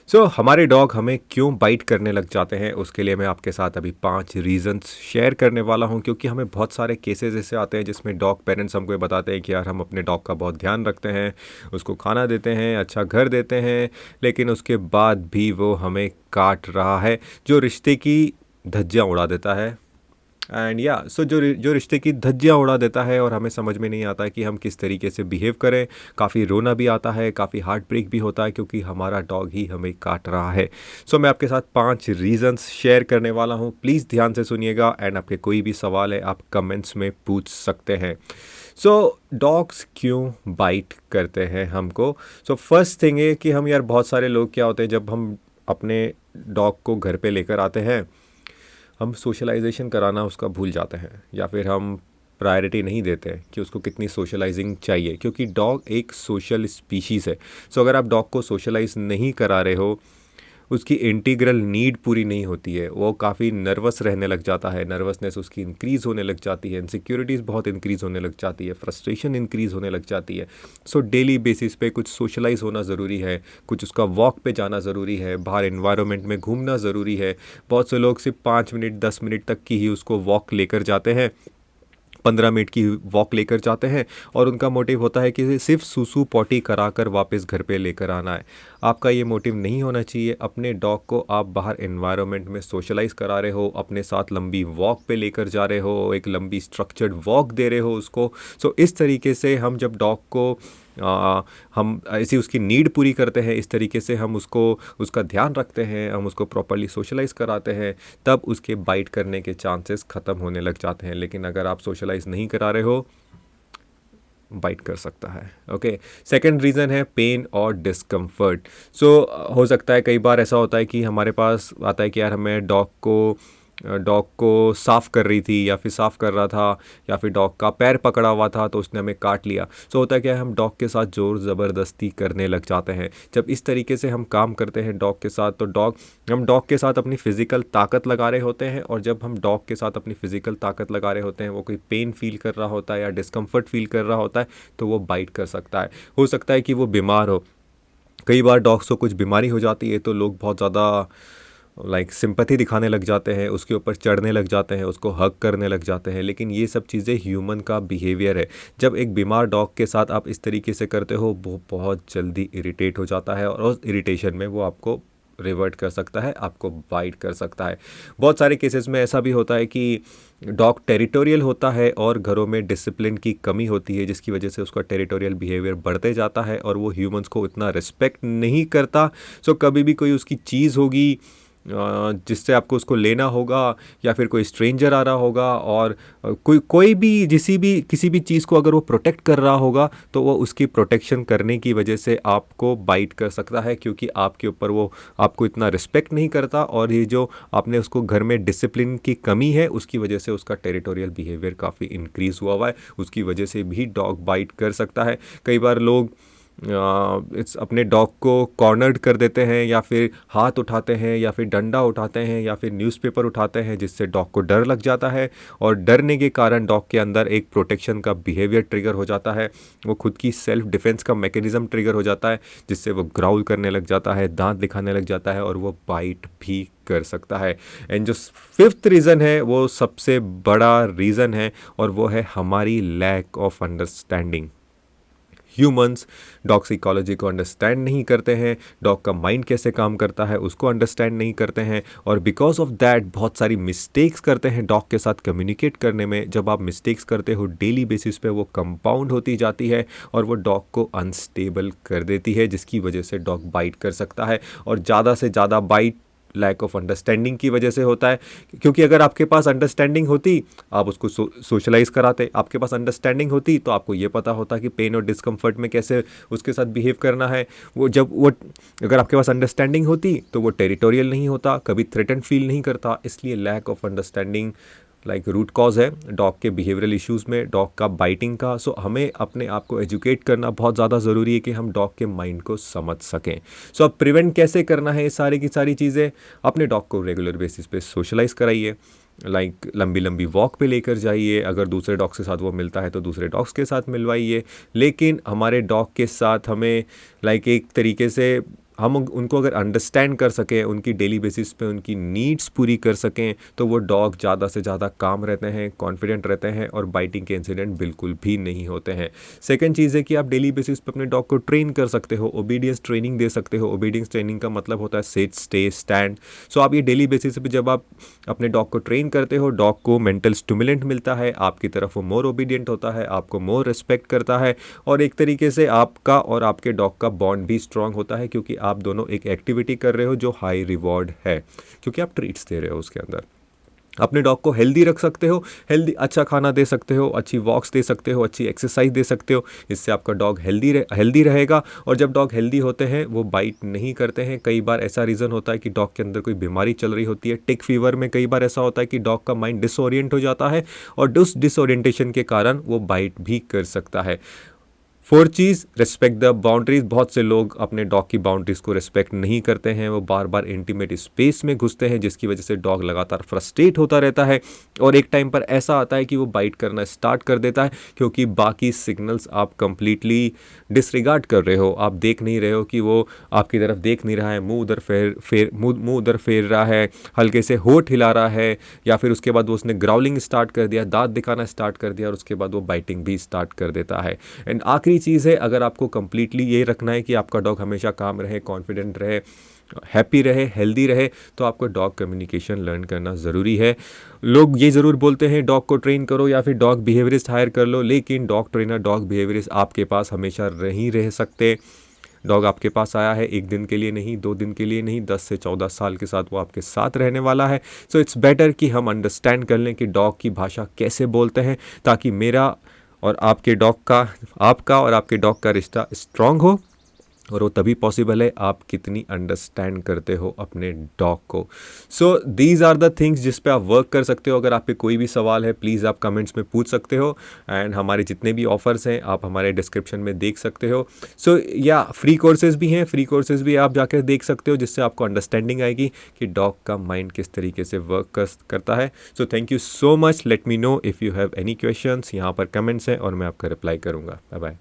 हमारे डॉग हमें क्यों बाइट करने लग जाते हैं, उसके लिए मैं आपके साथ अभी 5 रीज़न्स शेयर करने वाला हूं, क्योंकि हमें बहुत सारे केसेस ऐसे आते हैं जिसमें डॉग पेरेंट्स हमको ये बताते हैं कि यार हम अपने डॉग का बहुत ध्यान रखते हैं, उसको खाना देते हैं, अच्छा घर देते हैं, लेकिन उसके बाद भी वो हमें काट रहा है, जो रिश्ते की धज्जियाँ उड़ा देता है। एंड या सो जो रिश्ते की धज्जियाँ उड़ा देता है और हमें समझ में नहीं आता है कि हम किस तरीके से बिहेव करें। काफ़ी रोना भी आता है, काफ़ी हार्ट ब्रेक भी होता है, क्योंकि हमारा डॉग ही हमें काट रहा है। मैं आपके साथ 5 रीज़न्स शेयर करने वाला हूँ, प्लीज़ ध्यान से सुनिएगा। एंड आपके कोई भी सवाल है आप कमेंट्स में पूछ सकते हैं। डॉग्स क्यों बाइट करते हैं हमको? फर्स्ट थिंग है कि हम यार बहुत सारे लोग क्या होते हैं, जब हम अपने डॉग को घर पे लेकर आते हैं, हम सोशलाइजेशन कराना उसका भूल जाते हैं, या फिर हम प्रायोरिटी नहीं देते हैं कि उसको कितनी सोशलाइजिंग चाहिए, क्योंकि डॉग एक सोशल स्पीशीज़ है। अगर आप डॉग को सोशलाइज नहीं करा रहे हो, उसकी इंटीग्रल नीड पूरी नहीं होती है, वो काफ़ी नर्वस रहने लग जाता है, नर्वसनेस उसकी इंक्रीज़ होने लग जाती है, इनसिक्योरिटीज़ बहुत इंक्रीज़ होने लग जाती है, फ्रस्ट्रेशन इंक्रीज़ होने लग जाती है। डेली बेसिस पे कुछ सोशलाइज होना ज़रूरी है, कुछ उसका वॉक पे जाना ज़रूरी है, बाहर इन्वायरमेंट में घूमना ज़रूरी है। बहुत से लोग सिर्फ 5 मिनट 10 मिनट तक की ही उसको वॉक लेकर जाते हैं, 15 मिनट की वॉक लेकर जाते हैं, और उनका मोटिव होता है कि सिर्फ सूसू पॉटी कराकर वापस घर पे लेकर आना है। आपका ये मोटिव नहीं होना चाहिए। अपने डॉग को आप बाहर एनवायरनमेंट में सोशलाइज करा रहे हो, अपने साथ लंबी वॉक पे लेकर जा रहे हो, एक लंबी स्ट्रक्चर्ड वॉक दे रहे हो उसको। इस तरीके से हम जब डॉग को हम ऐसी उसकी नीड पूरी करते हैं, इस तरीके से हम उसको उसका ध्यान रखते हैं, हम उसको प्रॉपर्ली सोशलाइज कराते हैं, तब उसके बाइट करने के चांसेस ख़त्म होने लग जाते हैं। लेकिन अगर आप सोशलाइज नहीं करा रहे हो, बाइट कर सकता है। ओके, सेकंड रीज़न है पेन और डिस्कम्फर्ट। हो सकता है कई बार ऐसा होता है कि हमारे पास आता है कि यार हमें डॉग को साफ़ कर रही थी, या फिर साफ़ कर रहा था, या फिर डॉग का पैर पकड़ा हुआ था तो उसने हमें काट लिया। होता है क्या है, हम डॉग के साथ ज़ोर ज़बरदस्ती करने लग जाते हैं। जब इस तरीके से हम काम करते हैं डॉग के साथ, तो हम डॉग के साथ अपनी फ़िज़िकल ताकत लगा रहे होते हैं, और जब हम डॉग के साथ अपनी फ़िज़िकल ताकत लगा रहे होते हैं, वो कोई पेन फील कर रहा होता है या डिस्कम्फर्ट फील कर रहा होता है, तो वो बाइट कर सकता है। हो सकता है कि वो बीमार हो। कई बार डॉग्स को कुछ बीमारी हो जाती है तो लोग बहुत ज़्यादा सिंपैथी दिखाने लग जाते हैं, उसके ऊपर चढ़ने लग जाते हैं, उसको हग करने लग जाते हैं। लेकिन ये सब चीज़ें ह्यूमन का बिहेवियर है। जब एक बीमार डॉग के साथ आप इस तरीके से करते हो, वो बहुत जल्दी इरिटेट हो जाता है, और उस इरिटेशन में वो आपको रिवर्ट कर सकता है, आपको बाइट कर सकता है। बहुत सारे केसेस में ऐसा भी होता है कि डॉग टेरिटोरियल होता है और घरों में डिसिप्लिन की कमी होती है, जिसकी वजह से उसका टेरिटोरियल बिहेवियर बढ़ते जाता है और वो ह्यूमंस को उतना रिस्पेक्ट नहीं करता। कभी भी कोई उसकी चीज़ होगी जिससे आपको उसको लेना होगा, या फिर कोई स्ट्रेंजर आ रहा होगा, और कोई भी किसी भी चीज़ को अगर वो प्रोटेक्ट कर रहा होगा, तो वो उसकी प्रोटेक्शन करने की वजह से आपको बाइट कर सकता है, क्योंकि आपके ऊपर वो आपको इतना रिस्पेक्ट नहीं करता, और ये जो आपने उसको घर में डिसिप्लिन की कमी है, उसकी वजह से उसका टेरिटोरियल बिहेवियर काफ़ी इंक्रीज़ हुआ है, उसकी वजह से भी डॉग बाइट कर सकता है। कई बार लोग अपने डॉग को कॉर्नर्ड कर देते हैं, या फिर हाथ उठाते हैं, या फिर डंडा उठाते हैं, या फिर न्यूज़पेपर उठाते हैं, जिससे डॉग को डर लग जाता है, और डरने के कारण डॉग के अंदर एक प्रोटेक्शन का बिहेवियर ट्रिगर हो जाता है। वो खुद की सेल्फ डिफेंस का मैकेनिज्म ट्रिगर हो जाता है, जिससे वो ग्राउल करने लग जाता है, दांत दिखाने लग जाता है, और वो बाइट भी कर सकता है। एंड जो फिफ्थ रीज़न है, वो सबसे बड़ा रीज़न है, और वो है हमारी lack of understanding. Humans dog psychology को अंडरस्टैंड नहीं करते हैं, डॉग का माइंड कैसे काम करता है उसको अंडरस्टैंड नहीं करते हैं, और बिकॉज ऑफ दैट बहुत सारी मिस्टेक्स करते हैं डॉग के साथ कम्युनिकेट करने में। जब आप मिस्टेक्स करते हो डेली बेसिस पे, वो कंपाउंड होती जाती है, और वो डॉग को अनस्टेबल कर देती है, जिसकी वजह से डॉग बाइट कर सकता है। और ज़्यादा से ज़्यादा बाइट लैक ऑफ अंडरस्टैंडिंग की वजह से होता है, क्योंकि अगर आपके पास अंडरस्टैंडिंग होती, आप उसको सोशलाइज कराते, आपके पास अंडरस्टैंडिंग होती तो आपको ये पता होता कि पेन और डिस्कम्फर्ट में कैसे उसके साथ बिहेव करना है। वो अगर आपके पास अंडरस्टैंडिंग होती तो वो टेरिटोरियल नहीं होता, कभी थ्रेटन फील नहीं करता। इसलिए lack of understanding root cause है डॉग के बिहेवियरल इश्यूज़ में, डॉग का बाइटिंग का। हमें अपने आप को एजुकेट करना बहुत ज़्यादा ज़रूरी है कि हम डॉग के माइंड को समझ सकें। अब प्रिवेंट कैसे करना है ये सारी की सारी चीज़ें? अपने डॉग को रेगुलर बेसिस पे सोशलाइज कराइए, लंबी लंबी वॉक पे लेकर जाइए, अगर दूसरे डॉग्स के साथ वो मिलता है तो दूसरे डॉग्स के साथ मिलवाइए। लेकिन हमारे डॉग के साथ हमें एक तरीके से हम उनको अगर अंडरस्टैंड कर सकें, उनकी डेली बेसिस पे उनकी नीड्स पूरी कर सकें, तो वो डॉग ज़्यादा से ज़्यादा काम रहते हैं, कॉन्फिडेंट रहते हैं और बाइटिंग के इंसिडेंट बिल्कुल भी नहीं होते हैं। सेकंड चीज़ है कि आप डेली बेसिस पे अपने डॉग को ट्रेन कर सकते हो, ओबीडियंस ट्रेनिंग दे सकते हो। ओबीडियंस ट्रेनिंग का मतलब होता है सिट, स्टे, स्टैंड। सो आप ये डेली बेसिस पे जब आप अपने डॉग को ट्रेन करते हो, डॉग को मेंटल स्टिमुलेंट मिलता है, आपकी तरफ वो मोर ओबीडियंट होता है, आपको मोर रिस्पेक्ट करता है और एक तरीके से आपका और आपके डॉग का बॉन्ड भी स्ट्रांग होता है, क्योंकि आप दोनों एक एक्टिविटी कर रहे हो जो हाई रिवॉर्ड है, क्योंकि आप ट्रीट्स दे रहे हो उसके अंदर। अपने डॉग को हेल्दी रख सकते हो, हेल्दी अच्छा खाना दे सकते हो, अच्छी वॉक्स दे सकते हो, अच्छी एक्सरसाइज दे सकते हो। इससे आपका डॉग हेल्दी रहेगा। और जब डॉग हेल्दी होते हैं वो बाइट नहीं करते हैं। कई बार ऐसा रीज़न होता है कि डॉग के अंदर कोई बीमारी चल रही होती है, टिक फीवर में कई बार ऐसा होता है कि डॉग का माइंड डिसओरिएंट हो जाता है और उस डिसओरिएंटेशन के कारण वो बाइट भी कर सकता है। Fourth cheese, respect the boundaries. बहुत से लोग अपने डॉग की बाउंड्रीज को रिस्पेक्ट नहीं करते हैं, वो बार बार इंटीमेट स्पेस में घुसते हैं, जिसकी वजह से डॉग लगातार फ्रस्ट्रेट होता रहता है और एक टाइम पर ऐसा आता है कि वो बाइट करना स्टार्ट कर देता है, क्योंकि बाकी सिग्नल्स आप कंप्लीटली डिसरिगार्ड कर रहे हो। आप देख नहीं रहे हो कि वो आपकी तरफ देख नहीं रहा है, मुंह उधर फेर रहा है, हल्के से होठ हिला रहा है, या फिर उसके बाद वो उसने ग्राउलिंग स्टार्ट कर दिया, दांत दिखाना स्टार्ट कर दिया और उसके बाद वो बाइटिंग भी स्टार्ट कर देता है। एंड आखिरी चीज़ है, अगर आपको कंप्लीटली ये रखना है कि आपका डॉग हमेशा काम रहे, कॉन्फिडेंट रहे, हैप्पी रहे, हेल्दी रहे, तो आपको डॉग कम्युनिकेशन लर्न करना ज़रूरी है। लोग ये ज़रूर बोलते हैं डॉग को ट्रेन करो या फिर डॉग बिहेवियरिस्ट हायर कर लो, लेकिन डॉग ट्रेनर, डॉग बिहेवियरिस्ट आपके पास हमेशा नहीं रह सकते। डॉग आपके पास आया है एक दिन के लिए नहीं, 2 दिन के लिए नहीं, 10 से 14 साल के साथ वो आपके साथ रहने वाला है। सो इट्स बेटर कि हम अंडरस्टैंड कर लें कि डॉग की भाषा कैसे बोलते हैं, ताकि मेरा और आपके डॉग का, आपका और आपके डॉग का रिश्ता स्ट्रांग हो। और वो तभी पॉसिबल है आप कितनी अंडरस्टैंड करते हो अपने डॉग को। So these are the things जिस पे आप वर्क कर सकते हो। अगर आप पे कोई भी सवाल है प्लीज़ आप कमेंट्स में पूछ सकते हो। एंड हमारे जितने भी ऑफर्स हैं आप हमारे डिस्क्रिप्शन में देख सकते हो। सो या फ्री कोर्सेज भी हैं, फ्री कोर्सेज भी आप जाकर देख सकते हो, जिससे आपको अंडरस्टैंडिंग आएगी कि डॉग का माइंड किस तरीके से वर्क करता है। So thank you so much. Let me know if you have any questions. यहाँ पर कमेंट्स हैं और मैं आपका रिप्लाई करूँगा। Bye bye.